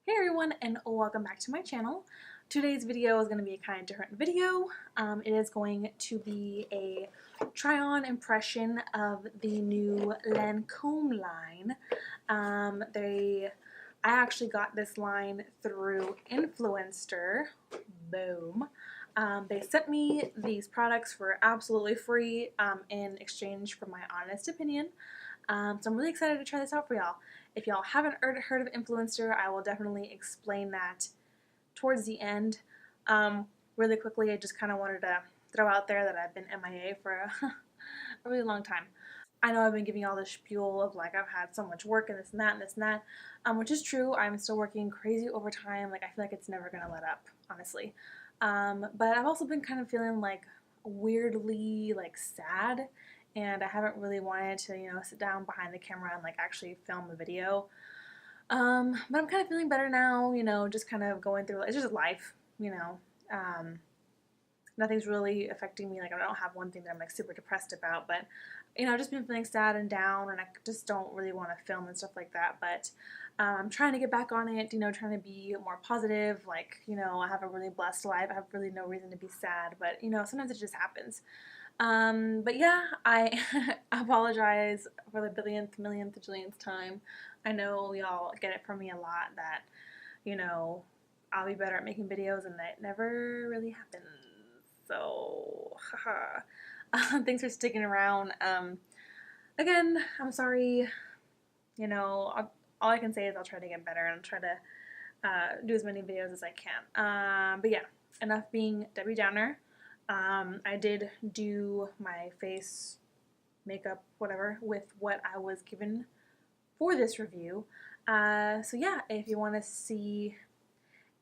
Hey everyone, and welcome back to my channel. Today's video is going to be a kind of different video. It is going to be a try-on impression of the new Lancôme line. I actually got this line through Influenster. Boom. They sent me these products for absolutely free in exchange for my honest opinion. So I'm really excited to try this out for y'all. If y'all haven't heard of Influenster, I will definitely explain that towards the end. Really quickly, I just kind of wanted to throw out there that I've been MIA for a really long time. I know I've been giving all this spiel of like I've had so much work and this and that and this and that, which is true. I'm still working crazy overtime. Like I feel like it's never gonna let up, honestly. But I've also been kind of feeling like weirdly like sad, and I haven't really wanted to, sit down behind the camera and like actually film a video. But I'm kind of feeling better now, just kind of going through, it's just life, nothing's really affecting me. Like I don't have one thing that I'm like super depressed about, but I've just been feeling sad and down, and I just don't really want to film and stuff like that. But I'm trying to get back on it, trying to be more positive. Like, I have a really blessed life. I have really no reason to be sad, but sometimes it just happens. But yeah, I apologize for the billionth, millionth, jillionth time. I know y'all get it from me a lot that, I'll be better at making videos, and that never really happens. So, haha. Thanks for sticking around. Again, I'm sorry. All I can say is I'll try to get better, and I'll try to do as many videos as I can. But yeah, enough being Debbie Downer. I did do my face, makeup, whatever, with what I was given for this review. So yeah, if you want to see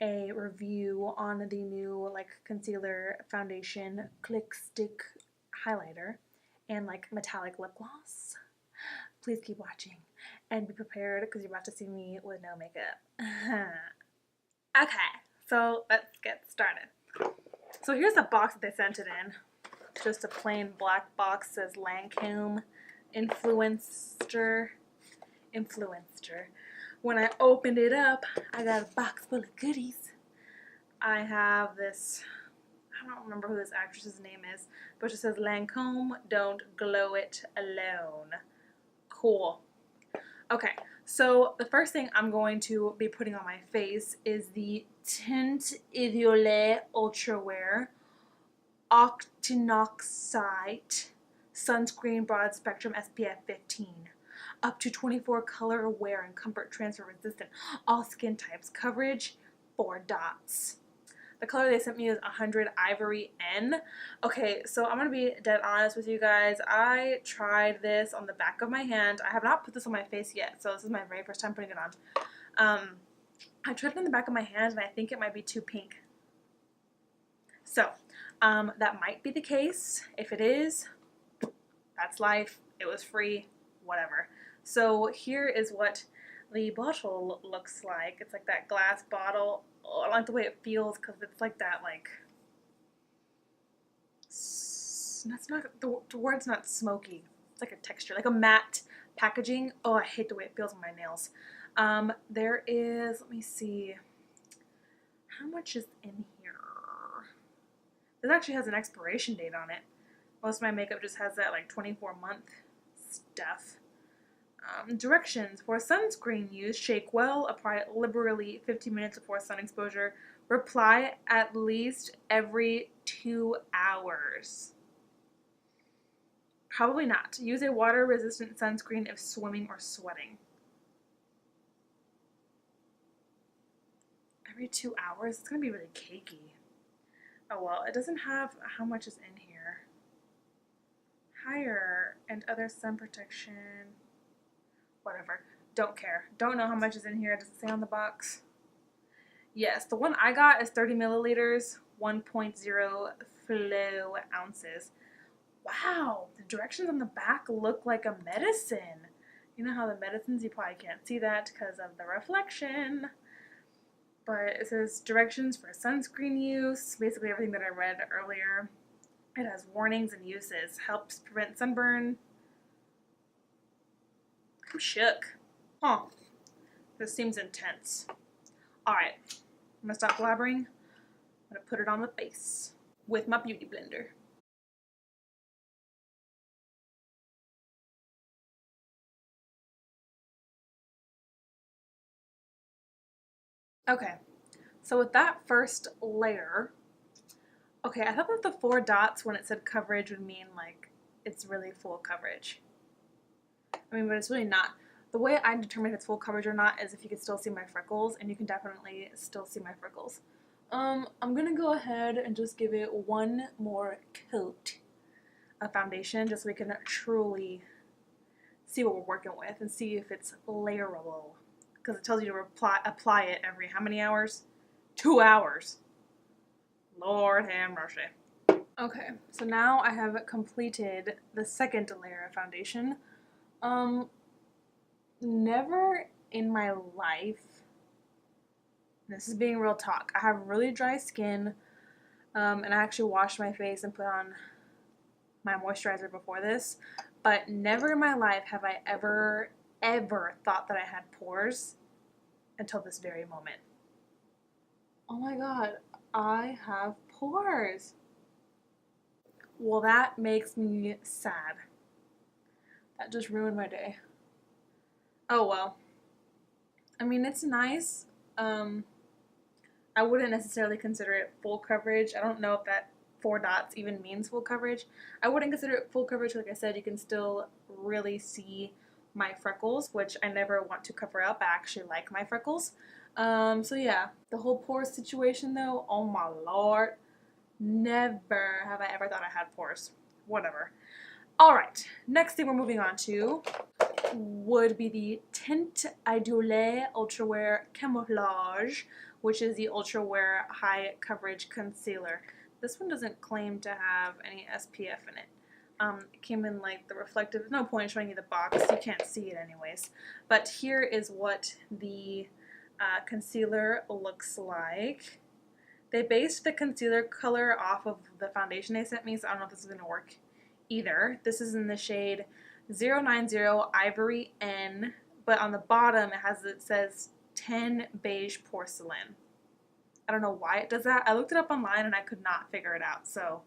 a review on the new like concealer, foundation, click stick highlighter, and like metallic lip gloss, please keep watching and be prepared because you're about to see me with no makeup. Okay, so let's get started. So here's the box that they sent it in. Just a plain black box, says Lancôme Influenster. When I opened it up, I got a box full of goodies. I have this, I don't remember who this actress's name is, but it just says Lancôme, don't glow it alone. Cool. Okay, so the first thing I'm going to be putting on my face is the Teint Idole Ultra Wear Octinoxide Sunscreen Broad Spectrum SPF 15. Up to 24 color wear and comfort transfer resistant. All skin types. Coverage 4 dots. The color they sent me is 100 Ivory N. Okay, so I'm going to be dead honest with you guys. I tried this on the back of my hand. I have not put this on my face yet, so this is my very first time putting it on. I tried it on the back of my hand, and I think it might be too pink. So, that might be the case. If it is, that's life. It was free, whatever. So here is what the bottle looks like. It's like that glass bottle. Oh, I like the way it feels because it's like that, like, that's not, the word's not smoky. It's like a texture, like a matte packaging. Oh, I hate the way it feels on my nails. There is, let me see, how much is in here? This actually has an expiration date on it. Most of my makeup just has that like 24-month stuff. Directions: for sunscreen use, shake well, apply liberally 15 minutes before sun exposure, apply at least every 2 hours. Probably not. Use a water-resistant sunscreen if swimming or sweating. Every 2 hours? It's going to be really cakey. Oh well, it doesn't have how much is in here. Higher and other sun protection. Whatever. Don't care. Don't know how much is in here. Does it say on the box? Yes, the one I got is 30 milliliters, 1.0 flow ounces. Wow, the directions on the back look like a medicine. You know how the medicines, you probably can't see that because of the reflection. But it says directions for sunscreen use, basically everything that I read earlier. It has warnings and uses. Helps prevent sunburn. I'm shook. Huh. This seems intense. Alright, I'm gonna stop blabbering. I'm gonna put it on the face with my beauty blender. Okay, so with that first layer, okay, I thought that the 4 dots when it said coverage would mean like it's really full coverage. I mean, but it's really not. The way I determine if it's full coverage or not is if you can still see my freckles, and you can definitely still see my freckles. I'm gonna go ahead and just give it one more coat of foundation just so we can truly see what we're working with and see if it's layerable. Because it tells you to apply it every how many hours? 2 hours. Lord have mercy. Okay, so now I have completed the second layer of foundation. Never in my life, this is being real talk, I have really dry skin, and I actually washed my face and put on my moisturizer before this, but never in my life have I ever thought that I had pores until this very moment. Oh my god, I have pores. Well, that makes me sad. That just ruined my day. Oh well. I mean, it's nice. I wouldn't necessarily consider it full coverage. I don't know if that 4 dots even means full coverage. I wouldn't consider it full coverage. Like I said, you can still really see my freckles, which I never want to cover up. I actually like my freckles. So yeah, the whole pores situation though, oh my lord, never have I ever thought I had pores. Whatever. Alright, next thing we're moving on to would be the Teint Idole Ultra Wear Camouflage, which is the Ultra Wear High Coverage Concealer. This one doesn't claim to have any SPF in it. It came in like the reflective, no point in showing you the box, you can't see it anyways. But here is what the concealer looks like. They based the concealer color off of the foundation they sent me, so I don't know if this is going to work either. This is in the shade 090 Ivory N, but on the bottom it says 10 Beige Porcelain. I don't know why it does that. I looked it up online and I could not figure it out, so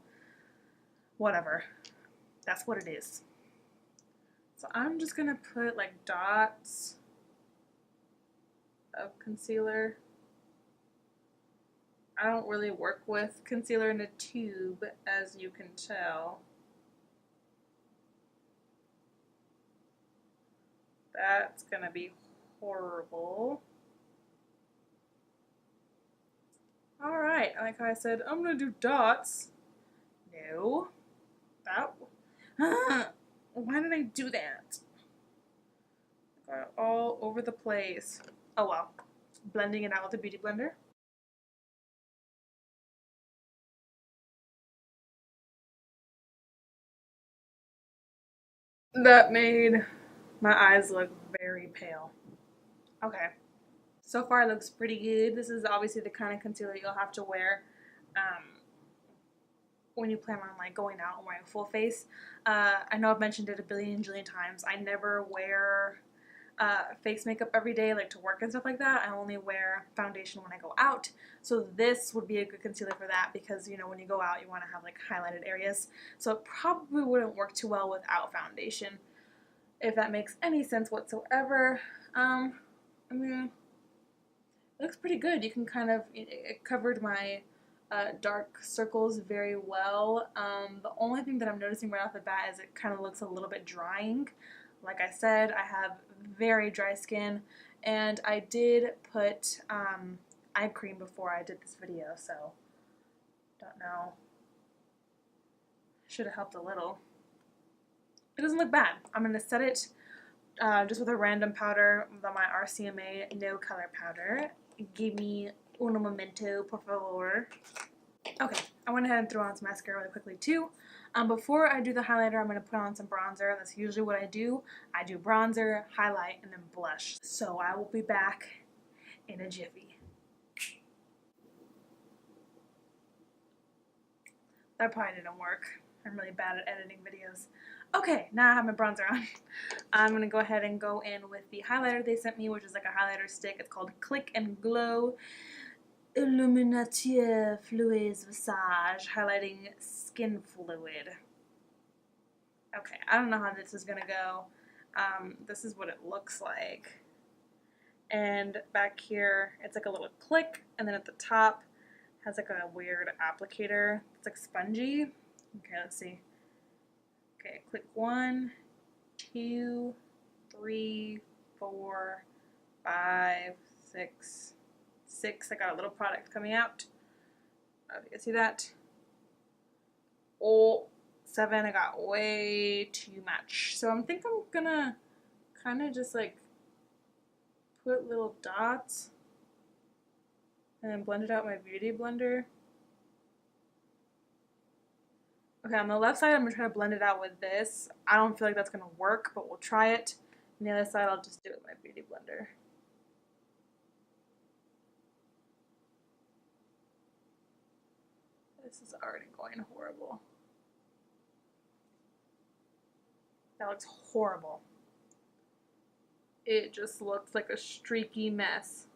whatever. That's what it is. So I'm just going to put like dots of concealer. I don't really work with concealer in a tube, as you can tell. That's gonna be horrible. Alright, like I said, I'm gonna do dots. No. That. Why did I do that? Got it all over the place. Oh well. Blending it out with a beauty blender. That made my eyes look very pale. Okay. So far it looks pretty good. This is obviously the kind of concealer you'll have to wear when you plan on like going out and wearing a full face. I know I've mentioned it a billion jillion times. I never wear face makeup every day, like to work and stuff like that. I only wear foundation when I go out. So this would be a good concealer for that because, you know, when you go out you want to have like highlighted areas. So it probably wouldn't work too well without foundation, if that makes any sense whatsoever. I mean, it looks pretty good. You can kind of, it covered my dark circles very well. The only thing that I'm noticing right off the bat is it kind of looks a little bit drying. Like I said, I have very dry skin, and I did put eye cream before I did this video, so don't know. Should have helped a little. It doesn't look bad. I'm going to set it just with a random powder, my RCMA No Color Powder. Give me un momento, por favor. Okay, I went ahead and threw on some mascara really quickly too. Before I do the highlighter, I'm going to put on some bronzer. That's usually what I do. I do bronzer, highlight, and then blush. So I will be back in a jiffy. That probably didn't work. I'm really bad at editing videos. Okay, now I have my bronzer on. I'm going to go ahead and go in with the highlighter they sent me, which is like a highlighter stick. It's called Click and Glow Illuminateur Fluids Visage Highlighting Skin Fluid. Okay, I don't know how this is going to go. This is what it looks like. And back here, it's like a little click, and then at the top has like a weird applicator. It's like spongy. Okay, let's see. Okay, click 1, 2, 3, 4, 5, 6, 6. I got a little product coming out. I don't know if you can see that. Oh, 7. I got way too much. So I think I'm gonna kind of just like put little dots and then blend it out with my beauty blender. Okay, on the left side, I'm going to try to blend it out with this. I don't feel like that's going to work, but we'll try it. On the other side, I'll just do it with my beauty blender. This is already going horrible. That looks horrible. It just looks like a streaky mess.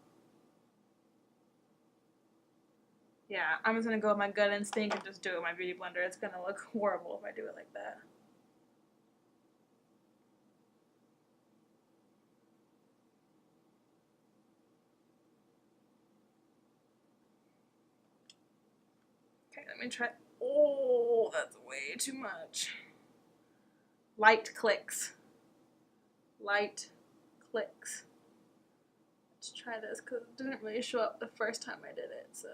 Yeah, I'm just going to go with my gut instinct and just do it with my beauty blender. It's going to look horrible if I do it like that. Okay, let me try. Oh, that's way too much. Light clicks. Light clicks. Let's try this because it didn't really show up the first time I did it, so.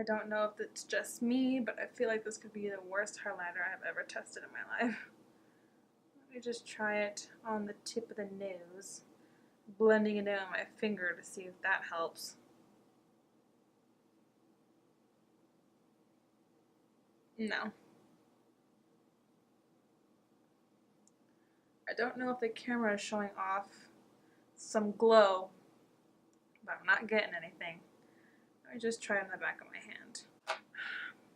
I don't know if it's just me, but I feel like this could be the worst highlighter I have ever tested in my life. Let me just try it on the tip of the nose, blending it in on my finger to see if that helps. No. I don't know if the camera is showing off some glow, but I'm not getting anything. Let me just try it on the back of my hand.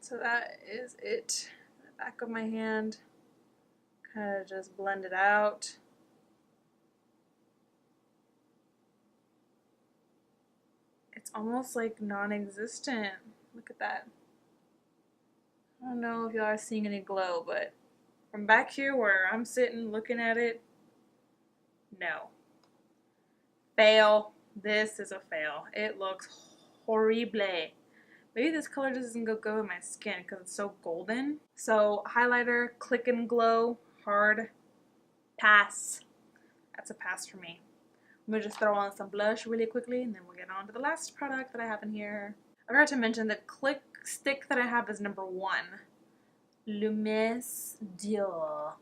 So that is it. The back of my hand. Kind of just blend it out. It's almost like non-existent. Look at that. I don't know if y'all are seeing any glow, but from back here where I'm sitting looking at it, no. Fail. This is a fail. It looks horrible. Maybe this color doesn't go good with my skin because it's so golden. So highlighter, Click and Glow, hard, pass. That's a pass for me. I'm going to just throw on some blush really quickly and then we'll get on to the last product that I have in here. I forgot to mention the Click stick that I have is number 1. Lumes Dior.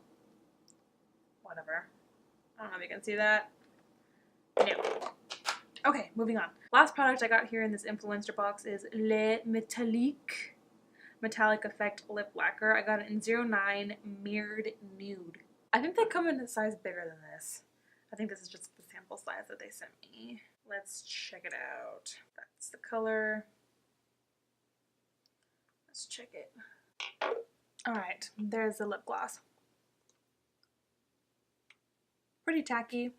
Whatever. I don't know if you can see that. No. Okay, moving on. Last product I got here in this Influenster box is Le Metallique Metallic Effect Lip Lacquer. I got it in 09 Mirrored Nude. I think they come in a size bigger than this. I think this is just the sample size that they sent me. Let's check it out. That's the color. Let's check it. Alright, there's the lip gloss. Pretty tacky.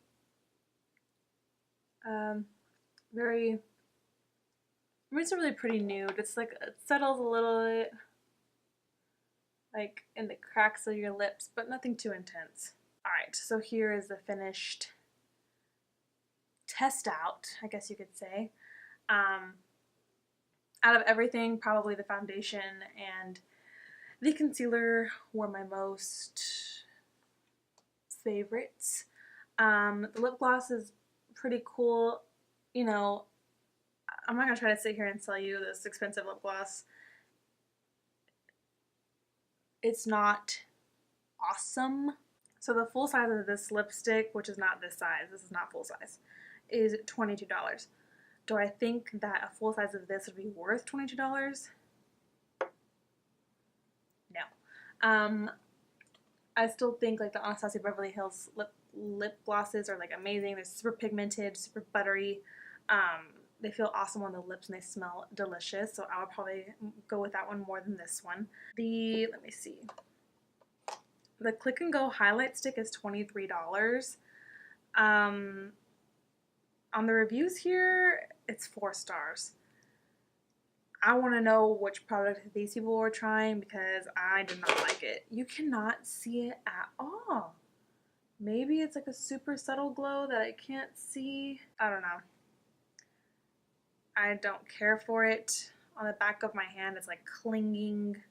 Very, I mean, it's a really pretty nude. It's like, it settles a little bit, like in the cracks of your lips, but nothing too intense. Alright, so here is the finished test out, I guess you could say. Out of everything, probably the foundation and the concealer were my most favorites. The lip gloss is pretty cool. You know, I'm not going to try to sit here and sell you this expensive lip gloss. It's not awesome. So the full size of this lipstick, which is not this size, this is not full size, is $22. Do I think that a full size of this would be worth $22? No. I still think like the Anastasia Beverly Hills lip glosses are like amazing. They're super pigmented, super buttery. they feel awesome on the lips and they smell delicious, so I would probably go with that one more than this one. Let me see. The Click and Go highlight stick is $23. On the reviews here, it's 4 stars. I want to know which product these people were trying because I did not like it. You cannot see it at all. Maybe it's like a super subtle glow that I can't see. I don't know. I don't care for it. On the back of my hand, it's like clinging.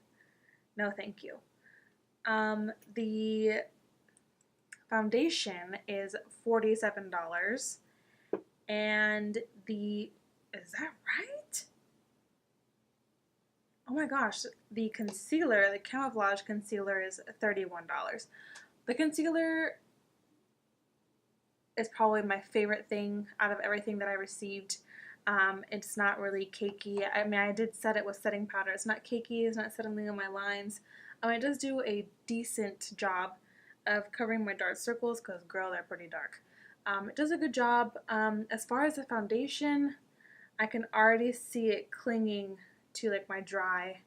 No, thank you. The foundation is $47. And is that right? Oh my gosh, the concealer, the camouflage concealer is $31. The concealer is probably my favorite thing out of everything that I received. It's not really cakey. I mean, I did set it with setting powder. It's not cakey, it's not settling on my lines. It does do a decent job of covering my dark circles because, girl, they're pretty dark. It does a good job. As far as the foundation, I can already see it clinging to like my dry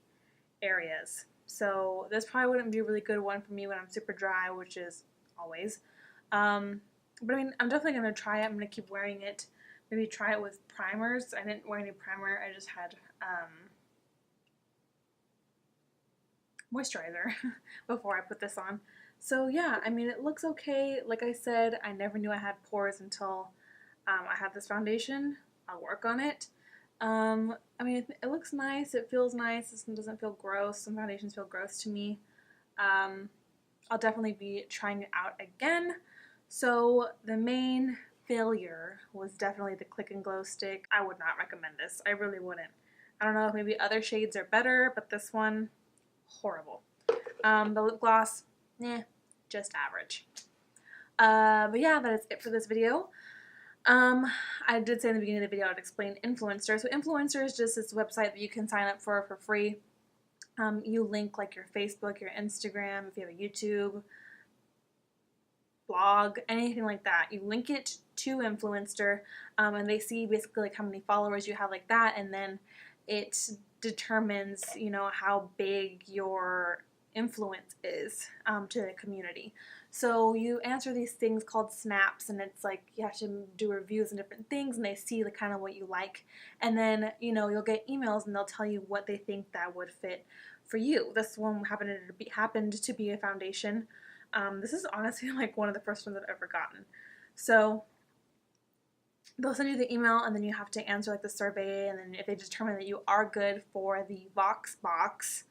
areas. So this probably wouldn't be a really good one for me when I'm super dry, which is always. But I mean, I'm definitely going to try it. I'm going to keep wearing it. Maybe try it with primers. I didn't wear any primer. I just had moisturizer before I put this on. So yeah, I mean, it looks okay. Like I said, I never knew I had pores until I had this foundation. I'll work on it. I mean, it looks nice. It feels nice. This one doesn't feel gross. Some foundations feel gross to me. I'll definitely be trying it out again. So the main failure was definitely the Click and Glow stick. I would not recommend this. I really wouldn't. I don't know if maybe other shades are better, but this one, horrible. The lip gloss, just average. But yeah, that is it for this video. I did say in the beginning of the video I'd explain Influenster. So Influencer is just this website that you can sign up for free. You link like your Facebook, your Instagram, if you have a YouTube, blog, anything like that. You link it to Influenster, and they see basically like how many followers you have like that, and then it determines, you know, how big your influence is to the community. So you answer these things called snaps, and it's like you have to do reviews and different things, and they see the kind of what you like, and then, you know, you'll get emails and they'll tell you what they think that would fit for you. This one happened to be a foundation. This is honestly like one of the first ones I've ever gotten. So they'll send you the email, and then you have to answer like the survey, and then if they determine that you are good for the Vox box,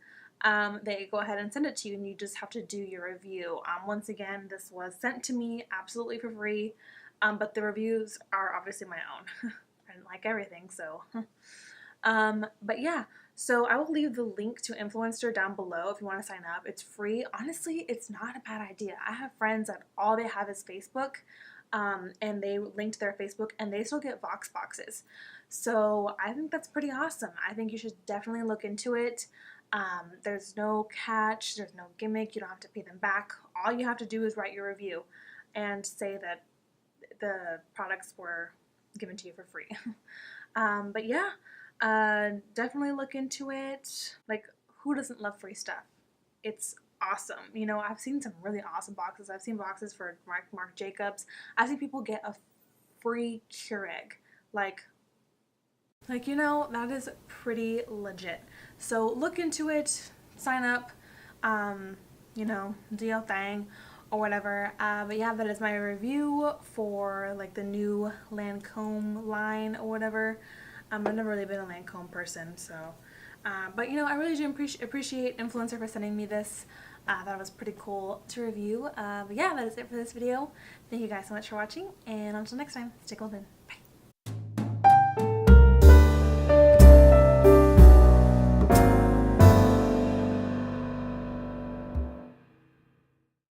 they go ahead and send it to you, and you just have to do your review. Once again, this was sent to me absolutely for free, but the reviews are obviously my own. I didn't like everything, so. But yeah, so I will leave the link to Influencer down below if you want to sign up. It's free. Honestly, it's not a bad idea. I have friends that all they have is Facebook, and they linked their Facebook, and they still get Vox boxes. So I think that's pretty awesome. I think you should definitely look into it. There's no catch, there's no gimmick, you don't have to pay them back. All you have to do is write your review and say that the products were given to you for free. But yeah, definitely look into it. Like, who doesn't love free stuff? It's awesome. You know, I've seen some really awesome boxes. I've seen boxes for Marc Jacobs. I've seen people get a free Keurig. Like, you know, that is pretty legit. So look into it, sign up, you know, do your thing or whatever. But yeah, that is my review for like the new Lancôme line or whatever. I've never really been a Lancôme person, so. But you know, I really do appreciate Influencer for sending me this. That was pretty cool to review. But yeah, that is it for this video. Thank you guys so much for watching, and until next time, stay golden. Bye.